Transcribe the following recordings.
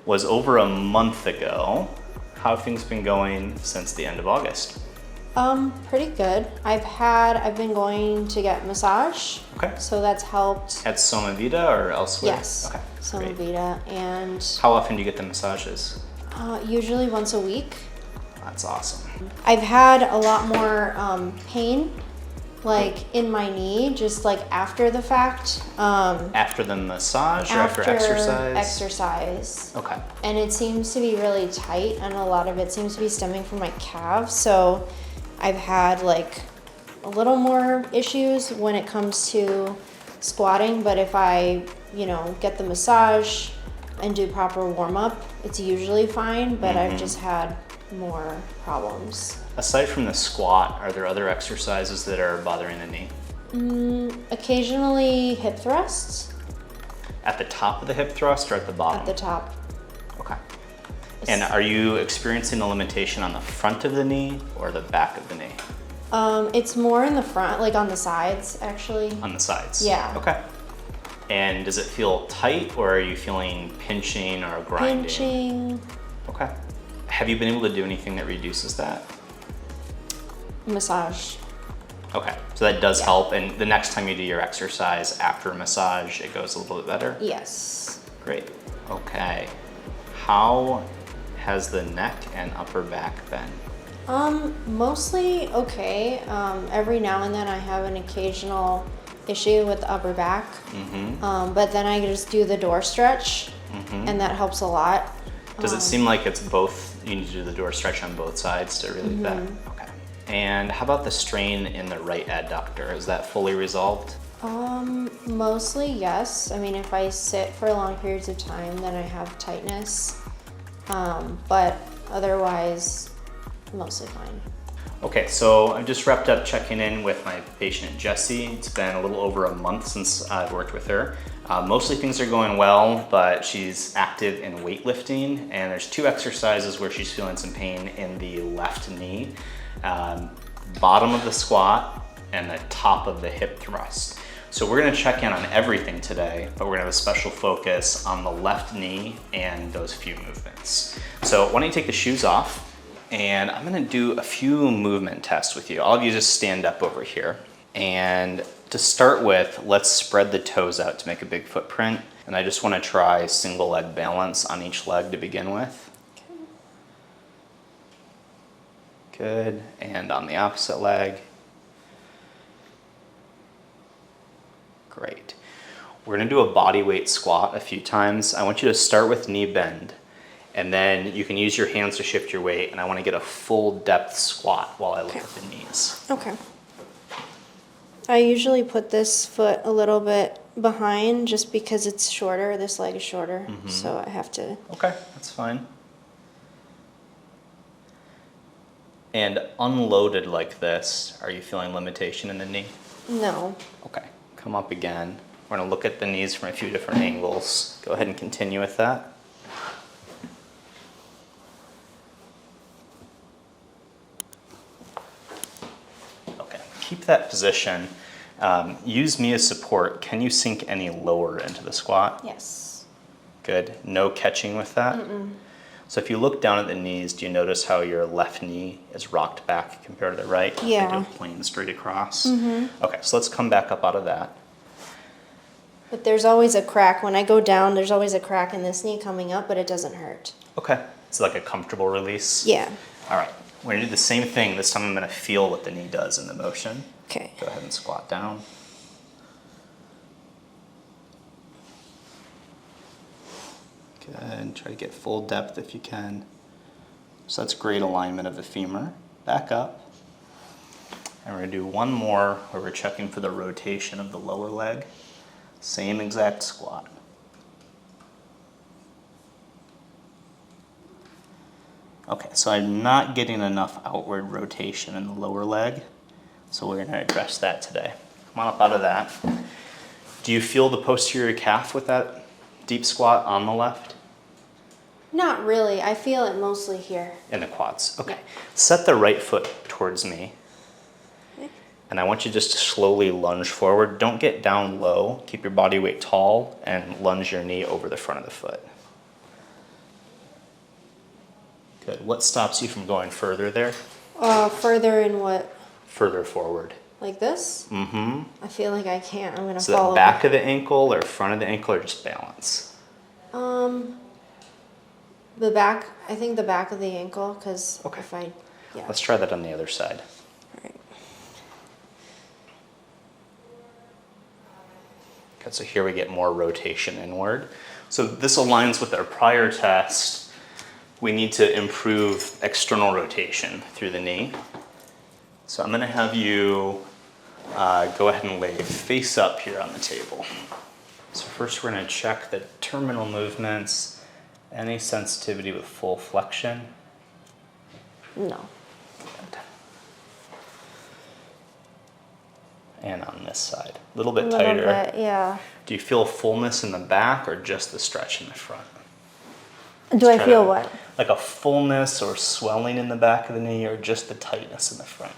was over a month ago. How have things been going since the end of August? Pretty good. I've been going to get massage. Okay. So that's helped. At Soma Vida or elsewhere? Yes. Okay. Soma Great. Vida. And How often do you get the massages? usually once a week. That's awesome. I've had a lot more pain, like in my knee, just like after the fact. After the massage or after exercise? Exercise. Okay. And it seems to be really tight, and a lot of it seems to be stemming from my calves. So I've had like a little more issues when it comes to squatting, but if I, get the massage and do proper warm up, it's usually fine, but I've just had more problems. Aside from the squat, are there other exercises that are bothering the knee? Occasionally hip thrusts. At the top of the hip thrust or at the bottom? At the top. Okay. And are you experiencing a limitation on the front of the knee or the back of the knee? It's more in the front, like on the sides, actually. On the sides? Yeah. Okay. And does it feel tight or are you feeling pinching or grinding? Pinching. Okay. Have you been able to do anything that reduces that? Massage. Okay, so that does help, and the next time you do your exercise after a massage, it goes a little bit better? Yes. Great. Okay. How has the neck and upper back been? Mostly okay. Every now and then I have an occasional issue with the upper back. But then I just do the door stretch, and that helps a lot. Does it seem like it's both, you need to do the door stretch on both sides to relieve that? Okay. And how about the strain in the right adductor? Is that fully resolved? Mostly yes. I mean, if I sit for long periods of time, then I have tightness. But otherwise, mostly fine. Okay, so I just wrapped up checking in with my patient Jessie. It's been a little over a month since I've worked with her. Mostly things are going well, but she's active in weightlifting, and there's 2 exercises where she's feeling some pain in the left knee. Bottom of the squat and the top of the hip thrust. So we're gonna check in on everything today, but we're gonna have a special focus on the left knee and those few movements. So why don't you take the shoes off, and I'm gonna do a few movement tests with you. All of you just stand up over here. And to start with, let's spread the toes out to make a big footprint. And I just wanna try single leg balance on each leg to begin with. Good, and on the opposite leg. Great. We're gonna do a body weight squat a few times. I want you to start with knee bend, and then you can use your hands to shift your weight, and I wanna get a full depth squat while I look at the knees. Okay. I usually put this foot a little bit behind just because it's shorter, this leg is shorter, so I have to. Okay, that's fine. And unloaded like this, are you feeling limitation in the knee? No. Okay, come up again. We're gonna look at the knees from a few different angles. Go ahead and continue with that. Okay, keep that position. Use me as support. Can you sink any lower into the squat? Yes. Good, no catching with that? So if you look down at the knees, do you notice how your left knee is rocked back compared to the right? Yeah. They do a plane straight across. Okay, so let's come back up out of that. But there's always a crack. When I go down, there's always a crack in this knee coming up, but it doesn't hurt. Okay, it's like a comfortable release? Yeah. All right, we're gonna do the same thing. This time I'm gonna feel what the knee does in the motion. Okay. Go ahead and squat down. Good, try to get full depth if you can. So that's great alignment of the femur. Back up. And we're gonna do one more where we're checking for the rotation of the lower leg. Same exact squat. Okay, so I'm not getting enough outward rotation in the lower leg, so we're gonna address that today. Come on up out of that. Do you feel the posterior calf with that deep squat on the left? Not really. I feel it mostly here. In the quads, okay. Set the right foot towards me. Okay. And I want you just to slowly lunge forward. Don't get down low. Keep your body weight tall and lunge your knee over the front of the foot. Good. What stops you from going further there? Further in what? Further forward. Like this? Mm-hmm. I feel like I can't. I'm gonna So fall the back of the ankle or front of the ankle or just balance? The back. I think the back of the ankle, because Okay. if I, yeah. Let's try that on the other side. Right. Okay, so here we get more rotation inward. So this aligns with our prior test. We need to improve external rotation through the knee. So I'm gonna have you go ahead and lay face up here on the table. So first we're gonna check the terminal movements, any sensitivity with full flexion. No. Good. And on this side, a little bit A little tighter. bit, yeah. Do you feel fullness in the back or just the stretch in the front? Do I Try feel to- what? Like a fullness or swelling in the back of the knee or just the tightness in the front?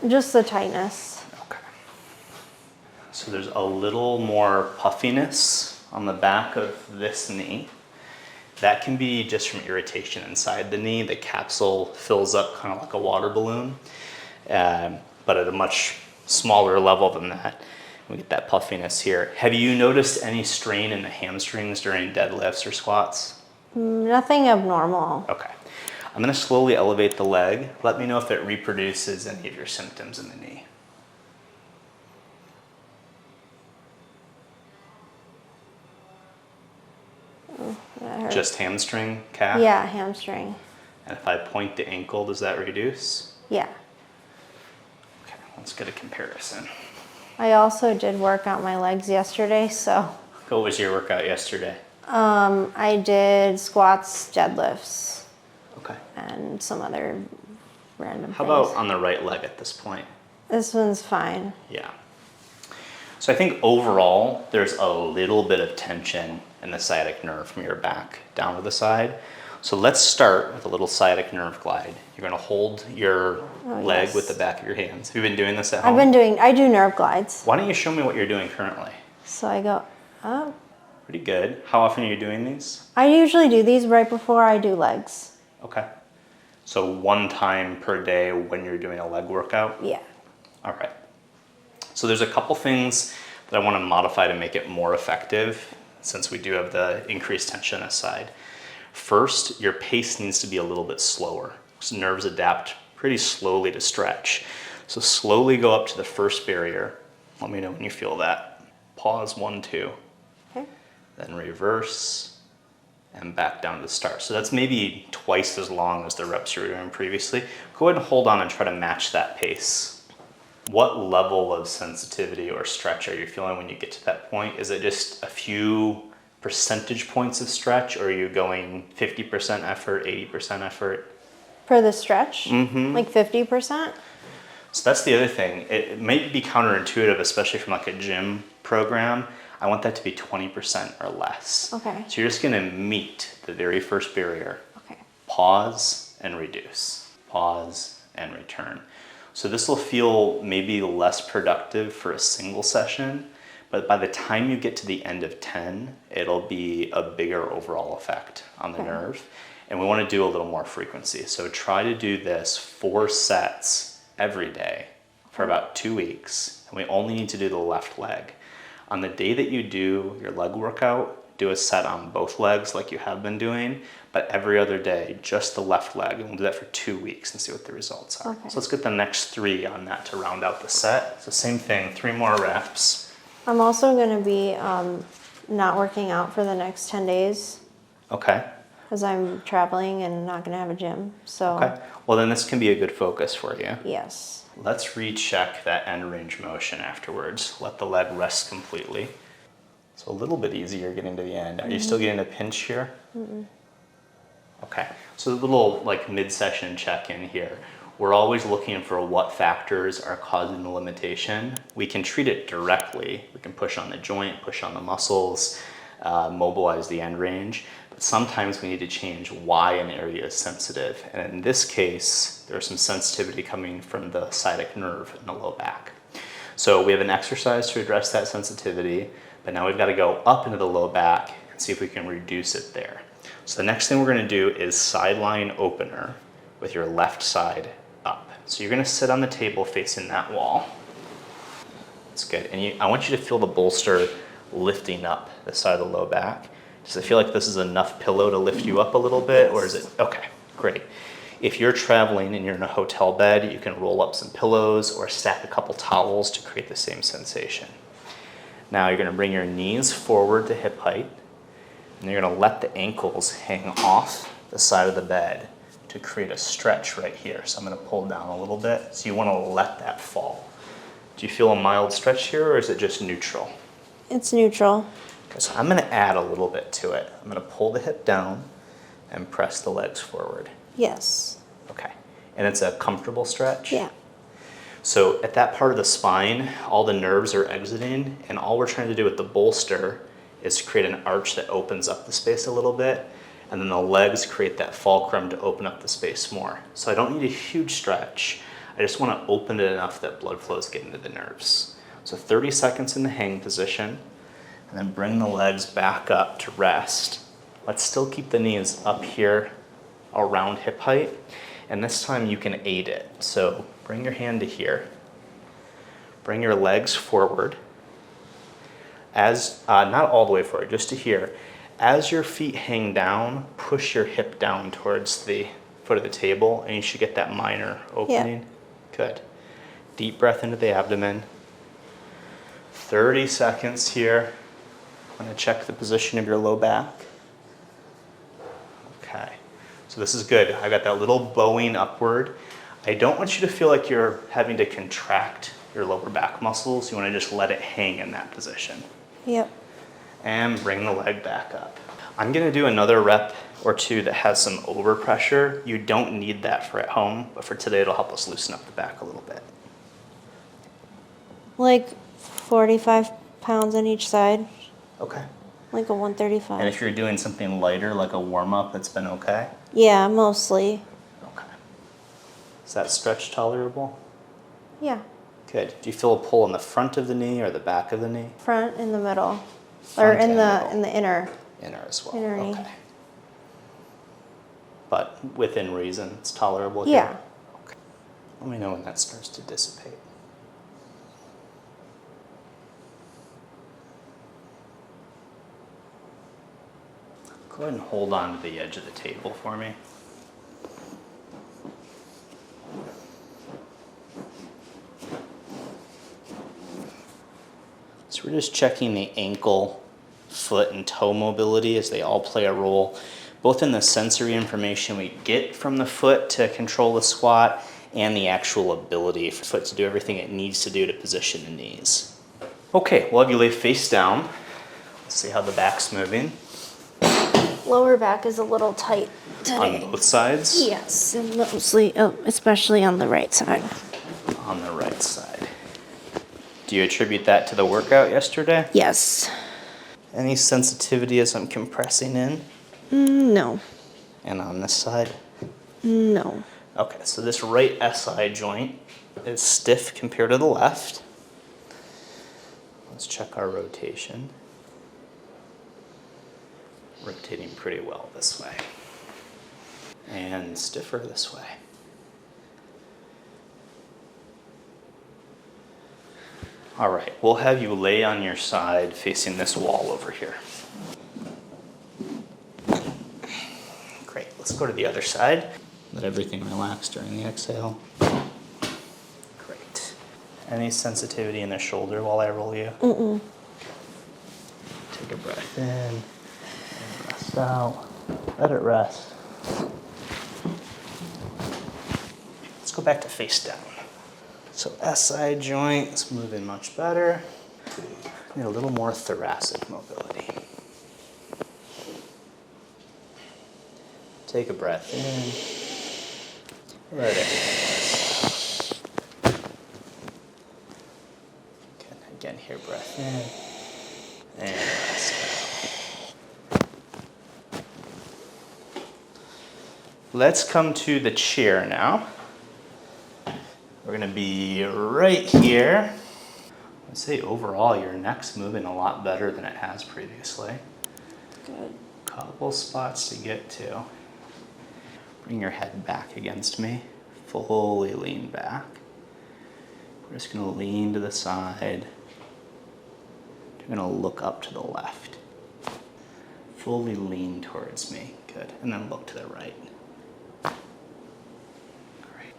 Just the tightness. Okay. So there's a little more puffiness on the back of this knee. That can be just from irritation inside the knee. The capsule fills up kind of like a water balloon, but at a much smaller level than that. We get that puffiness here. Have you noticed any strain in the hamstrings during deadlifts or squats? Nothing abnormal. Okay. I'm going to slowly elevate the leg. Let me know if it reproduces any of your symptoms in the knee. That hurts. Just hamstring, calf? Yeah, hamstring. And if I point the ankle, does that reduce? Yeah. Okay, let's get a comparison. I also did work out my legs yesterday, so What was your workout yesterday? I did squats, deadlifts, Okay. and some other random How things. about on the right leg at this point? This one's fine. Yeah. So I think overall, there's a little bit of tension in the sciatic nerve from your back down to the side. So let's start with a little sciatic nerve glide. You're going to hold your leg yes. with the back of your hands. Have you been doing this at home? I do nerve glides. Why don't you show me what you're doing currently? So I go up. Pretty good. How often are you doing these? I usually do these right before I do legs. Okay. So one time per day when you're doing a leg workout? Yeah. All right. So there's a couple things that I want to modify to make it more effective since we do have the increased tension aside. First, your pace needs to be a little bit slower. So nerves adapt pretty slowly to stretch. So slowly go up to the first barrier. Let me know when you feel that. Pause, 1, 2. Okay. Then reverse and back down to the start. So that's maybe twice as long as the reps you were doing previously. Go ahead and hold on and try to match that pace. What level of sensitivity or stretch are you feeling when you get to that point? Is it just a few percentage points of stretch, or are you going 50% effort, 80% effort? For the stretch? Mm-hmm. Like 50%? So that's the other thing. It may be counterintuitive, especially from like a gym program. I want that to be 20% or less. Okay. So you're just gonna meet the very first barrier. Okay. Pause and reduce. Pause and return. So this will feel maybe less productive for a single session, but by the time you get to the end of 10, it'll be a bigger overall effect on the nerve. And we want to do a little more frequency. So try to do this 4 sets every day for about 2 weeks. And we only need to do the left leg. On the day that you do your leg workout, do a set on both legs like you have been doing, but every other day, just the left leg. And we'll do that for 2 weeks and see what the results are. Okay. So let's get the next 3 on that to round out the set. So same thing, 3 more reps. I'm also going to be not working out for the next 10 days Okay. because I'm traveling and not going to have a gym. So, Okay. Well, then this can be a good focus for you. yes. Let's recheck that end range motion afterwards. Let the leg rest completely. So a little bit easier getting to the end. Are you still getting a pinch here? Okay, so a little like mid-session check-in here. We're always looking for what factors are causing the limitation. We can treat it directly. We can push on the joint, push on the muscles, mobilize the end range. But sometimes we need to change why an area is sensitive. And in this case, there's some sensitivity coming from the sciatic nerve in the low back. So we have an exercise to address that sensitivity, but now we've got to go up into the low back and see if we can reduce it there. So the next thing we're gonna do is sideline opener with your left side up. So you're gonna sit on the table facing that wall. That's good. And I want you to feel the bolster lifting up the side of the low back. Does it feel like this is enough pillow to lift you up a little bit, or is it, okay, great. If you're traveling and you're in a hotel bed, you can roll up some pillows or stack a couple towels to create the same sensation. Now you're gonna bring your knees forward to hip height, and you're gonna let the ankles hang off the side of the bed to create a stretch right here. So I'm gonna pull down a little bit. So you wanna let that fall. Do you feel a mild stretch here, or is it just neutral? It's neutral. Okay, so I'm gonna add a little bit to it. I'm gonna pull the hip down and press the legs forward. Yes. Okay, and it's a comfortable stretch? Yeah. So at that part of the spine, all the nerves are exiting, and all we're trying to do with the bolster is to create an arch that opens up the space a little bit, and then the legs create that fulcrum to open up the space more. So I don't need a huge stretch. I just want to open it enough that blood flow is getting to the nerves. So 30 seconds in the hang position, and then bring the legs back up to rest. Let's still keep the knees up here around hip height, and this time you can aid it. So bring your hand to here, bring your legs forward, as not all the way forward, just to here. As your feet hang down, push your hip down towards the foot of the table, and you should get that minor opening. Yeah. Good. Deep breath into the abdomen. 30 seconds here. I'm gonna check the position of your low back. Okay, so this is good. I got that little bowing upward. I don't want you to feel like you're having to contract your lower back muscles. You wanna just let it hang in that position. Yep. And bring the leg back up. I'm gonna do another rep or two that has some overpressure. You don't need that for at home, but for today it'll help us loosen up the back a little bit. Like 45 pounds on each side. Okay. Like a 135. And if you're doing something lighter, like a warm-up, it's been okay? Yeah, mostly. Okay. Is that stretch tolerable? Yeah. Good. Do you feel a pull in the front of the knee or the back of the knee? Front in the middle. Front or in and the inner. Inner as well. Inner knee. Okay. But within reason, it's tolerable here? Yeah. Okay. Let me know when that starts to dissipate. Go ahead and hold on to the edge of the table for me. So we're just checking the ankle, foot, and toe mobility as they all play a role, both in the sensory information we get from the foot to control the squat and the actual ability for the foot to do everything it needs to do to position the knees. Okay, we'll have you lay face down. Let's see how the back's moving. Lower back is a little tight today. On both sides? Yes, and mostly, especially on the right side. On the right side. Do you attribute that to the workout yesterday? Yes. Any sensitivity as I'm compressing in? No. And on this side? No. Okay, so this right SI joint is stiff compared to the left. Let's check our rotation. Rotating pretty well this way. And stiffer this way. All right, we'll have you lay on your side facing this wall over here. Great, let's go to the other side. Let everything relax during the exhale. Great. Any sensitivity in the shoulder while I roll you? Mm-mm. Take a breath in, and rest out. Let it rest. Let's go back to face down. So SI joint is moving much better. Need a little more thoracic mobility. Take a breath in. Let it rest. Again here, breath in. And rest out. Let's come to the chair now. We're gonna be right here. I'd say overall your neck's moving a lot better than it has previously. Good. Couple spots to get to. Bring your head back against me. Fully lean back. We're just gonna lean to the side. You're gonna look up to the left. Fully lean towards me. Good. And then look to the right. Great.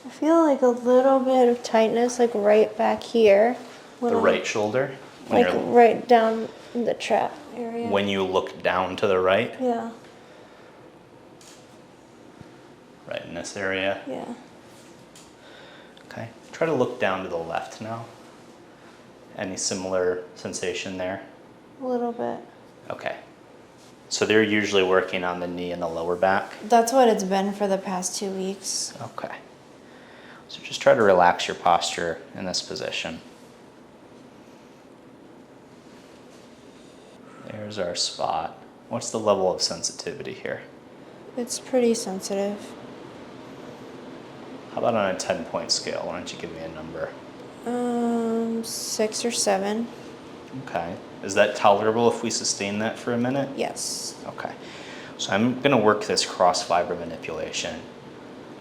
I feel like a little bit of tightness, like right back here. The right shoulder? Like right down in the trap area. When you look down to the right? Yeah. Right in this area? Yeah. Okay. Try to look down to the left now. Any similar sensation there? A little bit. Okay. So they're usually working on the knee and the lower back? That's what it's been for the past 2 weeks. Okay. So just try to relax your posture in this position. There's our spot. What's the level of sensitivity here? It's pretty sensitive. How about on a 10-point scale? Why don't you give me a number? 6 or 7. Okay. Is that tolerable if we sustain that for a minute? Yes. Okay. So I'm going to work this cross fiber manipulation.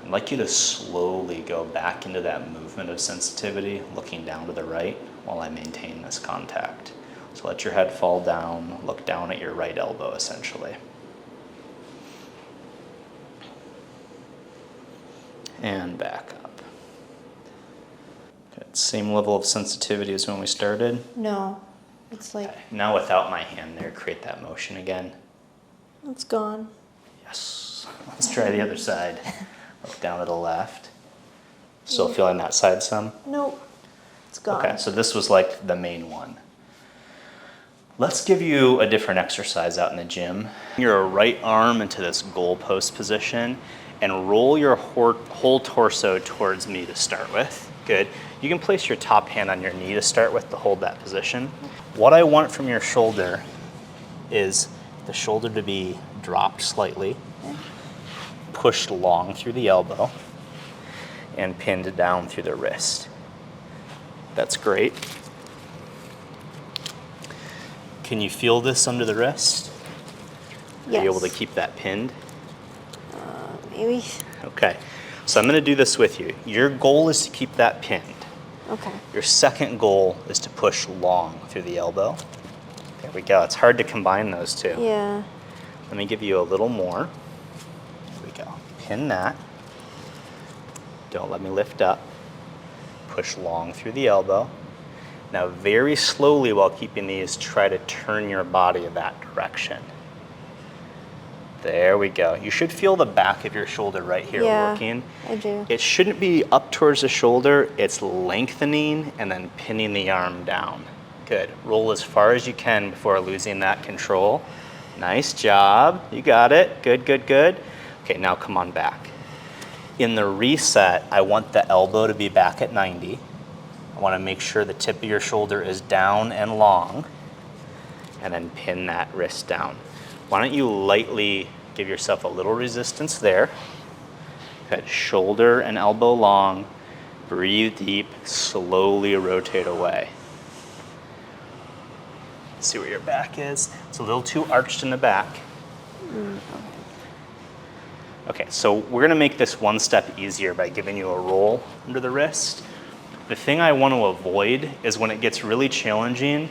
I'd like you to slowly go back into that movement of sensitivity, looking down to the right while I maintain this contact. So let your head fall down, look down at your right elbow essentially. And back up. Good. Same level of sensitivity as when we started. No. It's like, Okay. Now without my hand there, create that motion again. it's gone. Yes. Let's try the other side. Look down to the left. Still feeling that side some? Nope. It's gone. Okay, so this was like the main one. Let's give you a different exercise out in the gym. Your right arm into this goalpost position and roll your whole torso towards me to start with. Good. You can place your top hand on your knee to start with to hold that position. What I want from your shoulder is the shoulder to be dropped slightly, pushed long through the elbow, and pinned down through the wrist. That's great. Can you feel this under the wrist? Yes. Are you able to keep that pinned? Maybe. Okay, so I'm gonna do this with you. Your goal is to keep that pinned. Okay. Your second goal is to push long through the elbow. There we go. It's hard to combine those two. Yeah. Let me give you a little more. There we go. Pin that. Don't let me lift up. Push long through the elbow. Now very slowly while keeping these, try to turn your body that direction. There we go. You should feel the back of your shoulder right here working. I do. It shouldn't be up towards the shoulder. It's lengthening and then pinning the arm down. Good. Roll as far as you can before losing that control. Nice job. You got it. Good, good, good. Okay, now come on back. In the reset, I want the elbow to be back at 90. I want to make sure the tip of your shoulder is down and long, and then pin that wrist down. Why don't you lightly give yourself a little resistance there. Good. Shoulder and elbow long. Breathe deep, slowly rotate away. See where your back is. It's a little too arched in the back. Okay, so we're gonna make this one step easier by giving you a roll under the wrist. The thing I want to avoid is when it gets really challenging,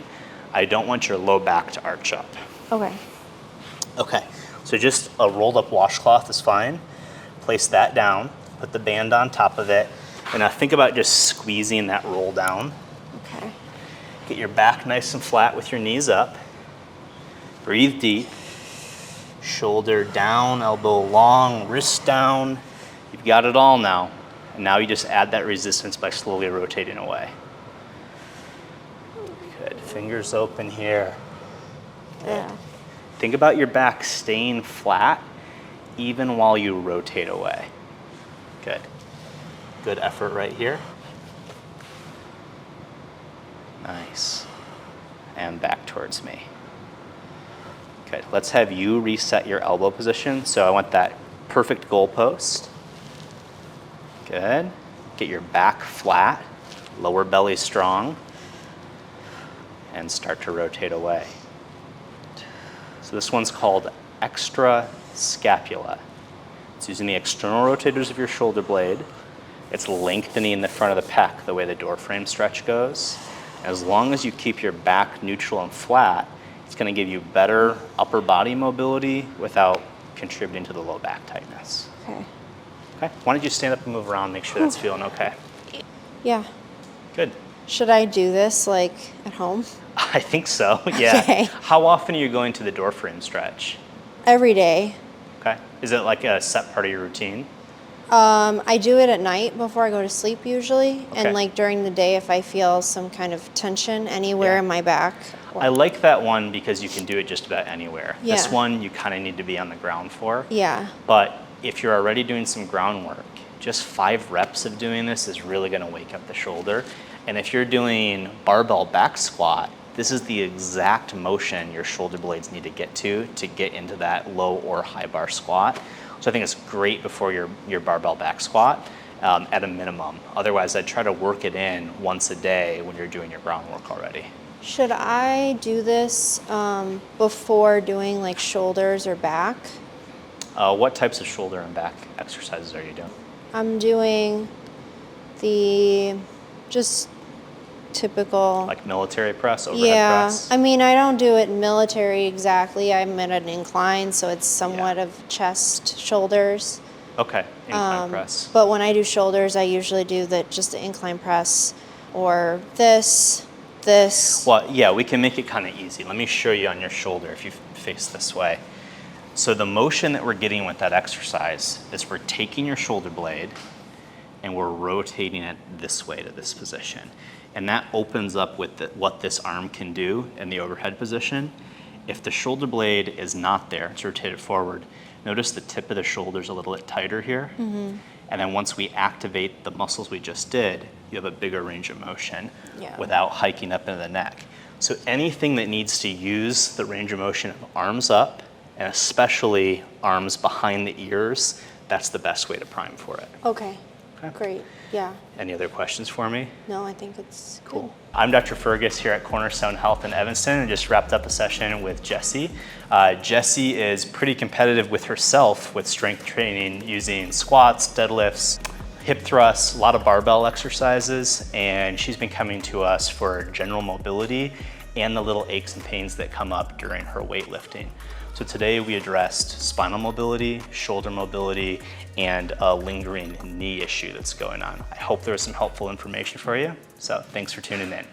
I don't want your low back to arch up. Okay. Okay, so just a rolled up washcloth is fine. Place that down, put the band on top of it, and now think about just squeezing that roll down. Okay. Get your back nice and flat with your knees up. Breathe deep. Shoulder down, elbow long, wrist down. You've got it all now. And now you just add that resistance by slowly rotating away. Good, fingers open here. Yeah. Think about your back staying flat even while you rotate away. Good. Good effort right here. Nice. And back towards me. Good. Let's have you reset your elbow position. So I want that perfect goalpost. Good. Get your back flat, lower belly strong, and start to rotate away. So this one's called extra scapula. It's using the external rotators of your shoulder blade. It's lengthening the front of the pec the way the door frame stretch goes. As long as you keep your back neutral and flat, it's going to give you better upper body mobility without contributing to the low back tightness. Okay. Okay, why don't you stand up and move around, make sure that's feeling okay. Yeah. Good. Should I do this like at home? I think so, yeah. Okay. How often are you going to the door frame stretch? Every day. Okay. Is it like a set part of your routine? I do it at night before I go to sleep usually, Okay. and like during the day if I feel some kind of tension anywhere Yeah. in my back. I like that one because you can do it just about anywhere. This Yeah. one you kind of need to be on the ground for. Yeah. But if you're already doing some groundwork, just 5 reps of doing this is really going to wake up the shoulder. And if you're doing barbell back squat, this is the exact motion your shoulder blades need to get into that low or high bar squat. So I think it's great before your barbell back squat at a minimum. Otherwise, I'd try to work it in once a day when you're doing your groundwork already. Should I do this before doing like shoulders or back? What types of shoulder and back exercises are you doing? I'm doing the just typical. Like military press, overhead Yeah, press? I mean, I don't do it military exactly. I'm at an incline, so it's somewhat of chest, shoulders. Okay, incline press. But when I do shoulders, I usually do just the incline press or this. Well, yeah, we can make it kind of easy. Let me show you on your shoulder if you face this way. So the motion that we're getting with that exercise is we're taking your shoulder blade and we're rotating it this way to this position. And that opens up with what this arm can do in the overhead position. If the shoulder blade is not there, it's rotated forward, notice the tip of the shoulder is a little bit tighter here. Mm-hmm. And then once we activate the muscles we just did, you have a bigger range of motion without hiking up into the neck. So anything that needs to use the range of motion of arms up, and especially arms behind the ears, that's the best way to prime for it. Okay. Okay. Great. Yeah. Any other questions for me? No, I think it's Cool. I'm Dr. Fergus here at Cornerstone Health in Evanston and just wrapped up a session with Jessie. Jessie is pretty competitive with herself with strength training using squats, deadlifts, hip thrusts, a lot of barbell exercises, and she's been coming to us for general mobility and the little aches and pains that come up during her weightlifting. So today we addressed spinal mobility, shoulder mobility, and a lingering knee issue that's going on. I hope there was some helpful information for you, so thanks for tuning in.